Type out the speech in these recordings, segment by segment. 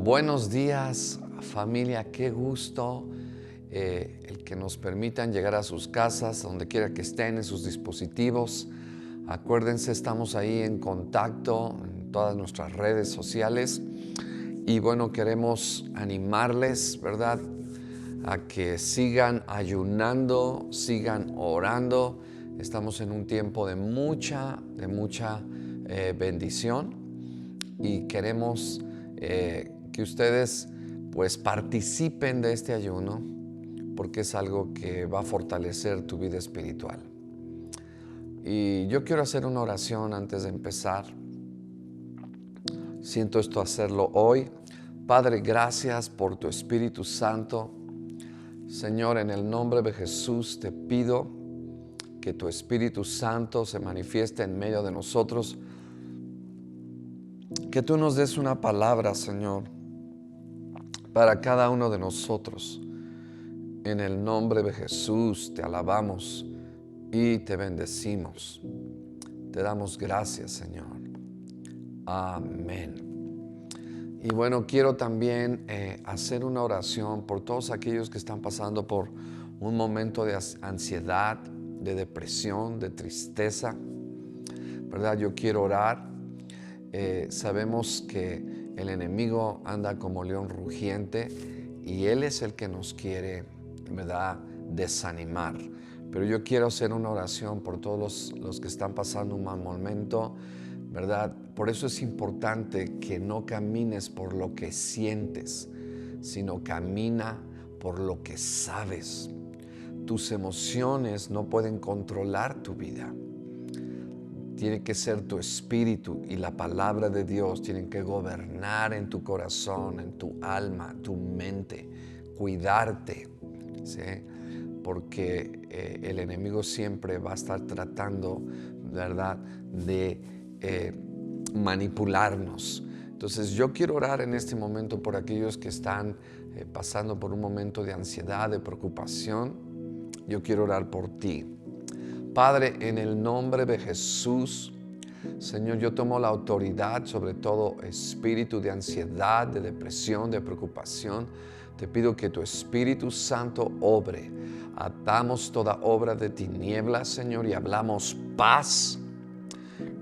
Buenos días, familia, qué gusto el que nos permitan llegar a sus casas, donde quiera que estén, en sus dispositivos. Acuérdense, estamos ahí en contacto en todas nuestras redes sociales y bueno, queremos animarles, ¿verdad?, a que sigan ayunando, sigan orando. Estamos en un tiempo de mucha bendición y queremos que ustedes pues participen de este ayuno porque es algo que va a fortalecer tu vida espiritual. Y yo quiero hacer una oración antes de empezar. Siento esto hacerlo hoy. Padre, gracias por tu Espíritu Santo. Señor, en el nombre de Jesús te pido que tu Espíritu Santo se manifieste en medio de nosotros. Que tú nos des una palabra, Señor, para cada uno de nosotros. En el nombre de Jesús te alabamos y te bendecimos. Te damos gracias, Señor. Amén. Y bueno, quiero también hacer una oración por todos aquellos que están pasando por un momento de ansiedad, de depresión, de tristeza, ¿verdad? Yo quiero orar. Sabemos que el enemigo anda como león rugiente y él es el que nos quiere, ¿verdad?, desanimar. Pero yo quiero hacer una oración por todos los que están pasando un mal momento, ¿verdad? Por eso es importante que no camines por lo que sientes, sino camina por lo que sabes. Tus emociones no pueden controlar tu vida. Tiene que ser tu espíritu y la palabra de Dios tienen que gobernar en tu corazón, en tu alma, tu mente, cuidarte, ¿sí? Porque el enemigo siempre va a estar tratando, ¿verdad?, de manipularnos. Entonces yo quiero orar en este momento por aquellos que están pasando por un momento de ansiedad, de preocupación. Yo quiero orar por ti. Padre, en el nombre de Jesús, Señor, yo tomo la autoridad sobre todo espíritu de ansiedad, de depresión, de preocupación. Te pido que tu Espíritu Santo obre. Atamos toda obra de tinieblas, Señor, y hablamos paz.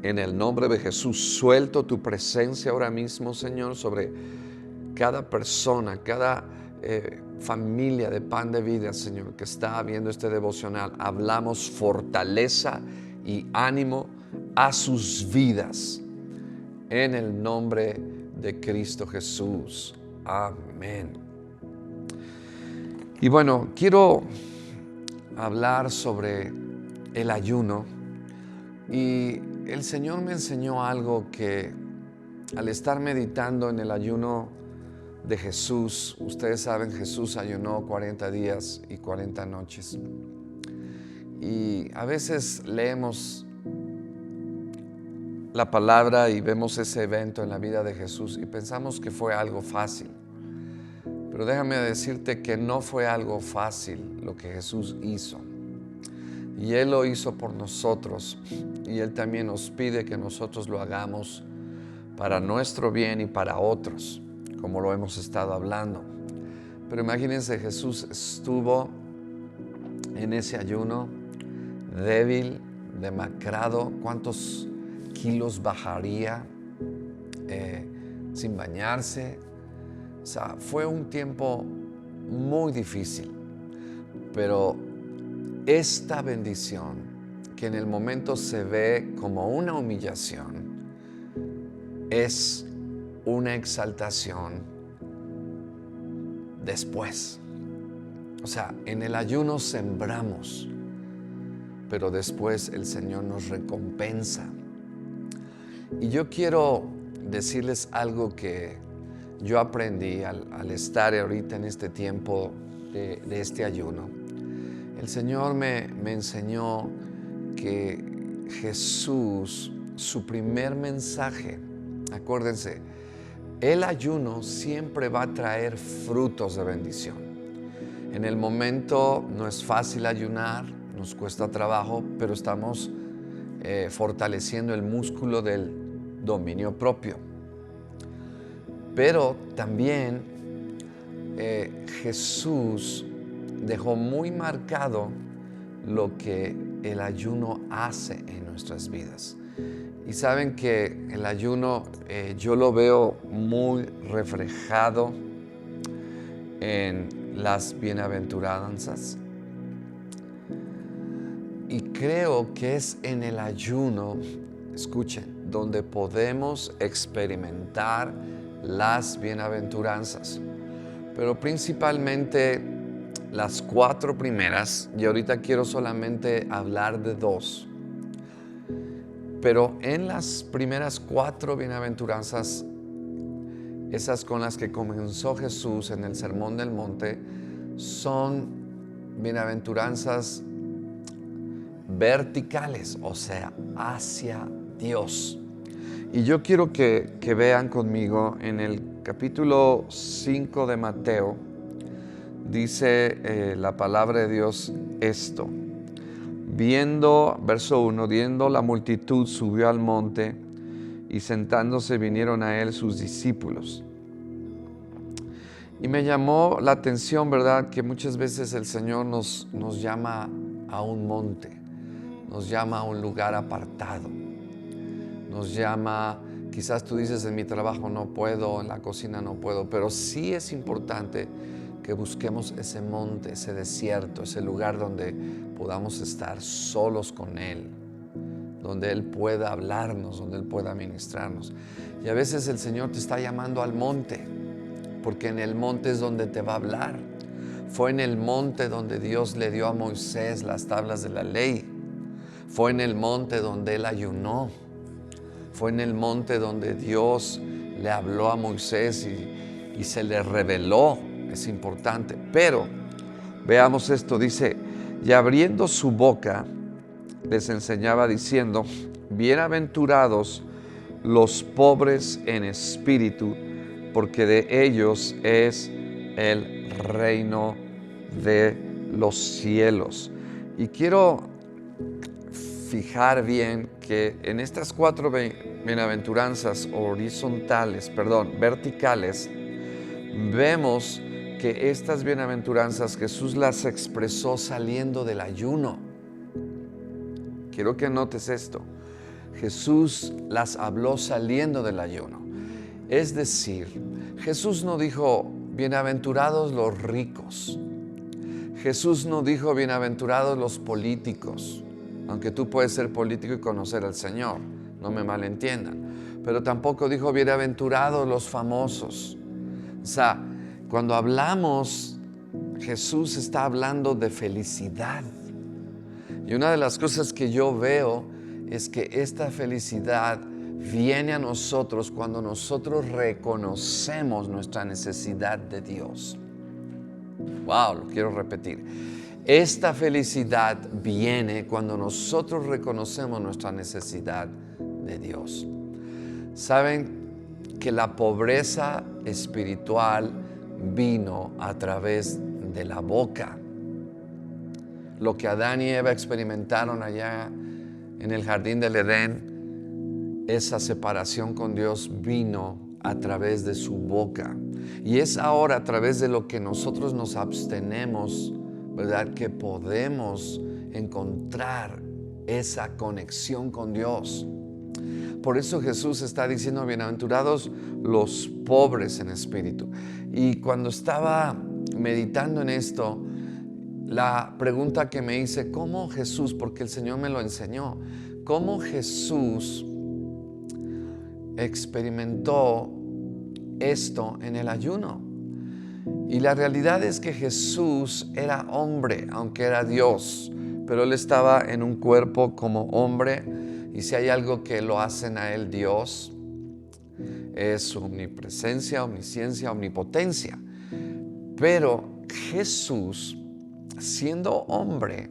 En el nombre de Jesús, suelto tu presencia ahora mismo, Señor, sobre cada persona, cada familia de Pan de Vida, Señor, que está viendo este devocional. Hablamos fortaleza y ánimo a sus vidas. En el nombre de Cristo Jesús. Amén. Y bueno, quiero hablar sobre el ayuno. Y el Señor me enseñó algo que al estar meditando en el ayuno de Jesús, ustedes saben, Jesús ayunó 40 días y 40 noches. Y a veces leemos la palabra y vemos ese evento en la vida de Jesús y pensamos que fue algo fácil. Pero déjame decirte que no fue algo fácil lo que Jesús hizo. Y Él lo hizo por nosotros. Y Él también nos pide que nosotros lo hagamos para nuestro bien y para otros, como lo hemos estado hablando. Pero imagínense, Jesús estuvo en ese ayuno, débil, demacrado. ¿Cuántos kilos bajaría sin bañarse? O sea, fue un tiempo muy difícil. Pero esta bendición, que en el momento se ve como una humillación, es una exaltación después. O sea, en el ayuno sembramos, pero después el Señor nos recompensa. Y yo quiero decirles algo que yo aprendí al estar ahorita en este tiempo de este ayuno. El Señor me enseñó que Jesús, su primer mensaje, acuérdense, el ayuno siempre va a traer frutos de bendición. En el momento no es fácil ayunar, nos cuesta trabajo, pero estamos fortaleciendo el músculo del dominio propio. Pero también Jesús dejó muy marcado lo que el ayuno hace en nuestras vidas. Y saben que el ayuno yo lo veo muy reflejado en las bienaventuranzas. Y creo que es en el ayuno, escuchen, donde podemos experimentar las bienaventuranzas. Pero principalmente las 4 primeras, y ahorita quiero solamente hablar de 2. Pero en las primeras 4 bienaventuranzas, esas con las que comenzó Jesús en el Sermón del Monte, son bienaventuranzas verticales, o sea, hacia Dios. Y yo quiero que vean conmigo en el capítulo 5 de Mateo, dice la palabra de Dios esto. Verso 1, viendo la multitud, subió al monte y sentándose vinieron a él sus discípulos. Y me llamó la atención, ¿verdad?, que muchas veces el Señor nos llama a un monte, nos llama a un lugar apartado, nos llama, quizás tú dices, en mi trabajo no puedo, en la cocina no puedo, pero sí es importante que busquemos ese monte, ese desierto, ese lugar donde podamos estar solos con Él, donde Él pueda hablarnos, donde Él pueda ministrarnos. Y a veces el Señor te está llamando al monte, porque en el monte es donde te va a hablar. Fue en el monte donde Dios le dio a Moisés las tablas de la ley. Fue en el monte donde Él ayunó. Fue en el monte donde Dios le habló a Moisés y se le reveló. Es importante. Pero veamos esto, dice, y abriendo su boca les enseñaba diciendo, bienaventurados los pobres en espíritu, porque de ellos es el reino de los cielos. Y quiero fijar bien que en estas 4 bienaventuranzas verticales, vemos que estas bienaventuranzas Jesús las expresó saliendo del ayuno. Quiero que notes esto. Jesús las habló saliendo del ayuno. Es decir, Jesús no dijo, bienaventurados los ricos. Jesús no dijo, bienaventurados los políticos. Aunque tú puedes ser político y conocer al Señor, no me malentiendan. Pero tampoco dijo, bienaventurados los famosos. O sea, cuando hablamos, Jesús está hablando de felicidad. Y una de las cosas que yo veo es que esta felicidad viene a nosotros cuando nosotros reconocemos nuestra necesidad de Dios. Wow, lo quiero repetir. Esta felicidad viene cuando nosotros reconocemos nuestra necesidad de Dios. Saben que la pobreza espiritual vino a través de la boca. Lo que Adán y Eva experimentaron allá en el jardín del Edén, esa separación con Dios vino a través de su boca. Y es ahora a través de lo que nosotros nos abstenemos, ¿verdad?, que podemos encontrar esa conexión con Dios. Por eso Jesús está diciendo, bienaventurados los pobres en espíritu. Y cuando estaba meditando en esto, la pregunta que me hice, ¿cómo Jesús? Porque el Señor me lo enseñó. ¿Cómo Jesús experimentó esto en el ayuno? Y la realidad es que Jesús era hombre, aunque era Dios, pero Él estaba en un cuerpo como hombre. Y si hay algo que lo hacen a Él Dios, es su omnipresencia, omnisciencia, omnipotencia. Pero Jesús, siendo hombre,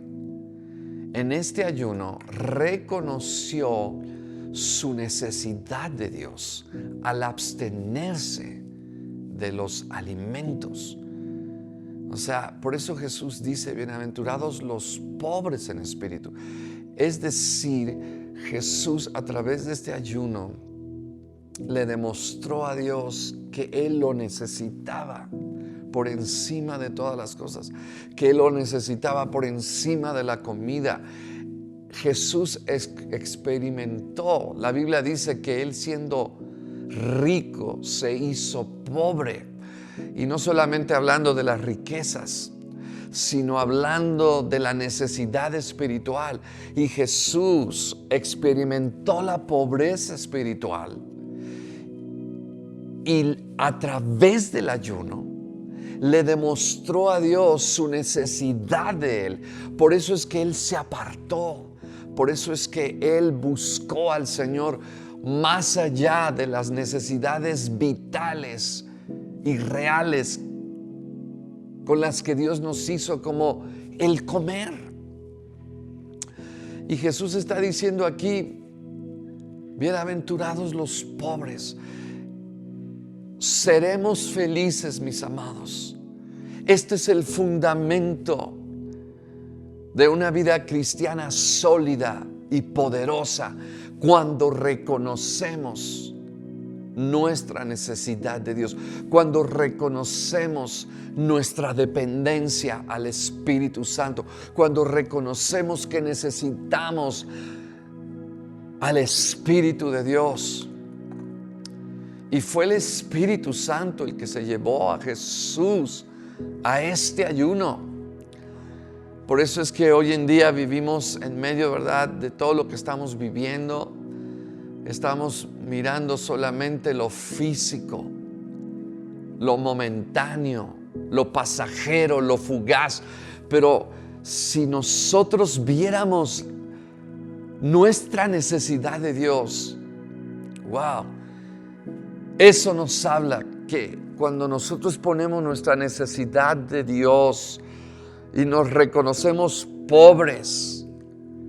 en este ayuno reconoció su necesidad de Dios al abstenerse de los alimentos. O sea, por eso Jesús dice, bienaventurados los pobres en espíritu. Es decir, Jesús a través de este ayuno le demostró a Dios que Él lo necesitaba por encima de todas las cosas, que Él lo necesitaba por encima de la comida. Jesús experimentó, la Biblia dice que Él, siendo rico, se hizo pobre. Y no solamente hablando de las riquezas, sino hablando de la necesidad espiritual. Y Jesús experimentó la pobreza espiritual. Y a través del ayuno le demostró a Dios su necesidad de Él. Por eso es que Él se apartó. Por eso es que Él buscó al Señor más allá de las necesidades vitales y reales con las que Dios nos hizo, como el comer. Y Jesús está diciendo aquí: bienaventurados los pobres. Seremos felices, mis amados. Este es el fundamento de una vida cristiana sólida y poderosa, cuando reconocemos nuestra necesidad de Dios, cuando reconocemos nuestra dependencia al Espíritu Santo, cuando reconocemos que necesitamos al Espíritu de Dios. Y fue el Espíritu Santo el que se llevó a Jesús a este ayuno. Por eso es que hoy en día vivimos en medio, ¿verdad?, de todo lo que estamos viviendo. Estamos mirando solamente lo físico, lo momentáneo, lo pasajero, lo fugaz. Pero si nosotros viéramos nuestra necesidad de Dios, wow, eso nos habla que cuando nosotros ponemos nuestra necesidad de Dios y nos reconocemos pobres,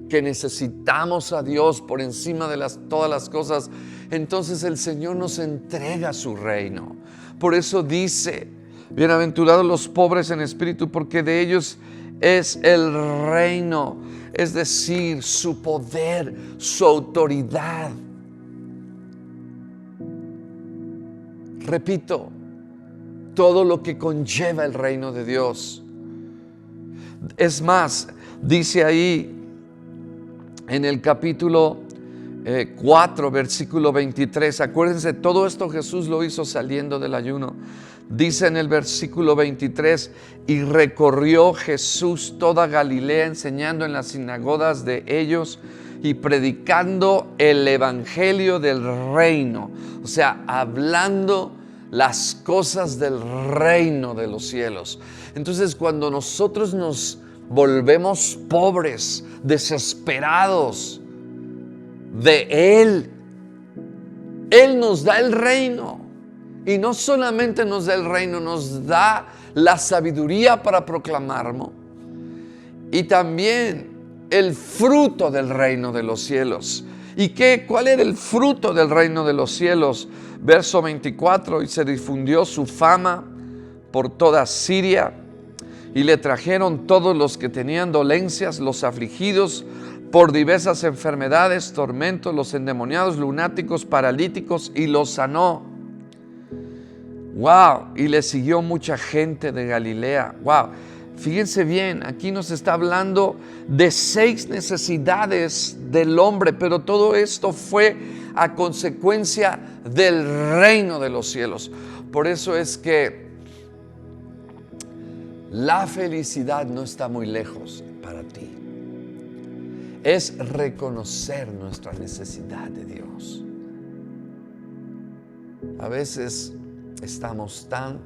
que necesitamos a Dios por encima de todas las cosas, entonces el Señor nos entrega su reino. Por eso dice: bienaventurados los pobres en espíritu, porque de ellos es el reino, es decir, su poder, su autoridad. Repito, todo lo que conlleva el reino de Dios. Es más, dice ahí en el capítulo 4, versículo 23, acuérdense, todo esto Jesús lo hizo saliendo del ayuno. Dice en el versículo 23: y recorrió Jesús toda Galilea, enseñando en las sinagogas de ellos y predicando el evangelio del reino. O sea, hablando las cosas del reino de los cielos. Entonces, cuando nosotros nos volvemos pobres, desesperados de Él, Él nos da el reino. Y no solamente nos da el reino, nos da la sabiduría para proclamarlo. Y también el fruto del reino de los cielos. ¿Y cuál era el fruto del reino de los cielos? Verso 24: y se difundió su fama por toda Siria, y le trajeron todos los que tenían dolencias, los afligidos por diversas enfermedades, tormentos, los endemoniados, lunáticos, paralíticos, y los sanó. Wow, y le siguió mucha gente de Galilea. Wow, fíjense bien, aquí nos está hablando de 6 necesidades del hombre, pero todo esto fue a consecuencia del reino de los cielos. Por eso es que la felicidad no está muy lejos para ti. Es reconocer nuestra necesidad de Dios. A veces estamos tan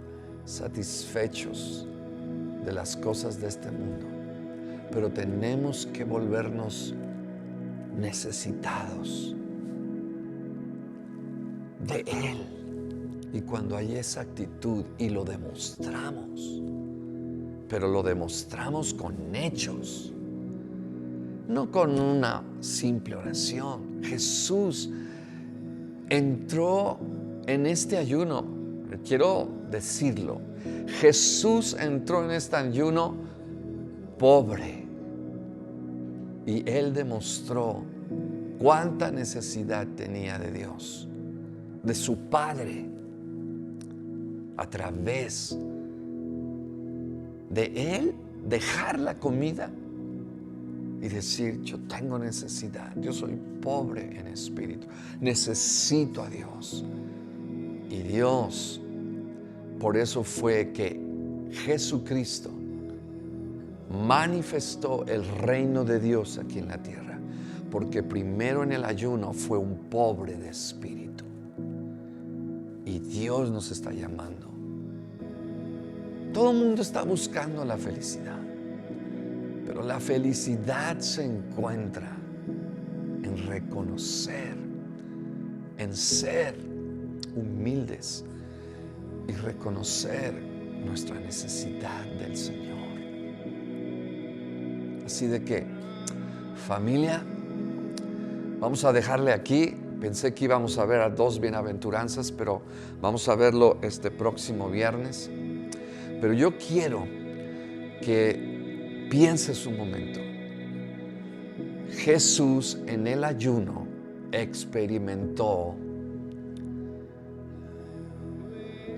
satisfechos de las cosas de este mundo, pero tenemos que volvernos necesitados de Él. Y cuando hay esa actitud y lo demostramos, pero lo demostramos con hechos, no con una simple oración. Jesús entró en este ayuno, quiero decirlo, Jesús entró en este ayuno pobre, y Él demostró cuánta necesidad tenía de Dios, de su Padre a través de Él, dejar la comida y decir: yo tengo necesidad, yo soy pobre en espíritu, necesito a Dios. Y Dios, por eso fue que Jesucristo manifestó el reino de Dios aquí en la tierra, porque primero en el ayuno fue un pobre de espíritu. Y Dios nos está llamando. Todo el mundo está buscando la felicidad, pero la felicidad se encuentra en reconocer, en ser humildes y reconocer nuestra necesidad del Señor. Así de que, familia, vamos a dejarle aquí. Pensé que íbamos a ver a 2 bienaventuranzas, pero vamos a verlo este próximo viernes. Pero yo quiero que pienses un momento. Jesús en el ayuno experimentó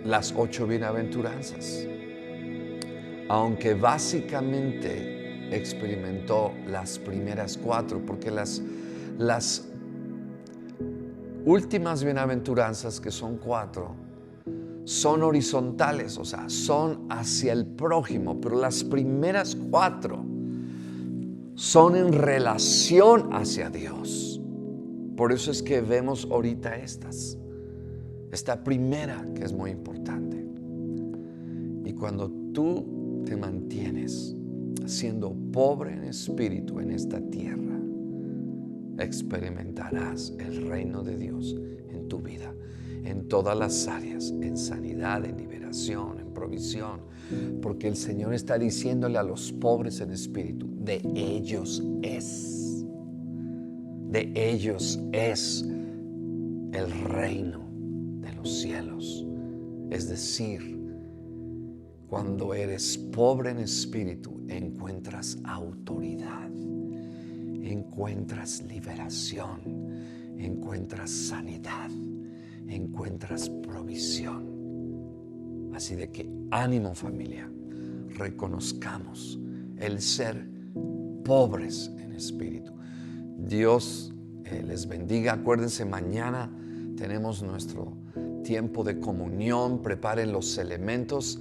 las 8 bienaventuranzas, aunque básicamente experimentó las primeras 4, porque las últimas bienaventuranzas, que son 4, son horizontales, o sea, son hacia el prójimo, pero las primeras 4 son en relación hacia Dios. Por eso es que vemos ahorita esta primera, que es muy importante. Y cuando tú te mantienes siendo pobre en espíritu en esta tierra, experimentarás el reino de Dios en tu vida, en todas las áreas, en sanidad, en liberación, en provisión, porque el Señor está diciéndole a los pobres en espíritu: de ellos es el reino de los cielos. Es decir, cuando eres pobre en espíritu, encuentras autoridad, encuentras liberación, encuentras sanidad, encuentras provisión. Así de que ánimo, familia, reconozcamos el ser pobres en espíritu. Dios les bendiga. Acuérdense, mañana tenemos nuestro tiempo de comunión. Preparen los elementos,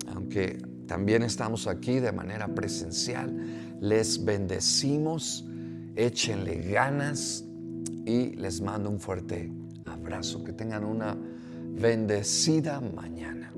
aunque también estamos aquí de manera presencial. Les bendecimos, échenle ganas y les mando un fuerte abrazo. Que tengan una bendecida mañana.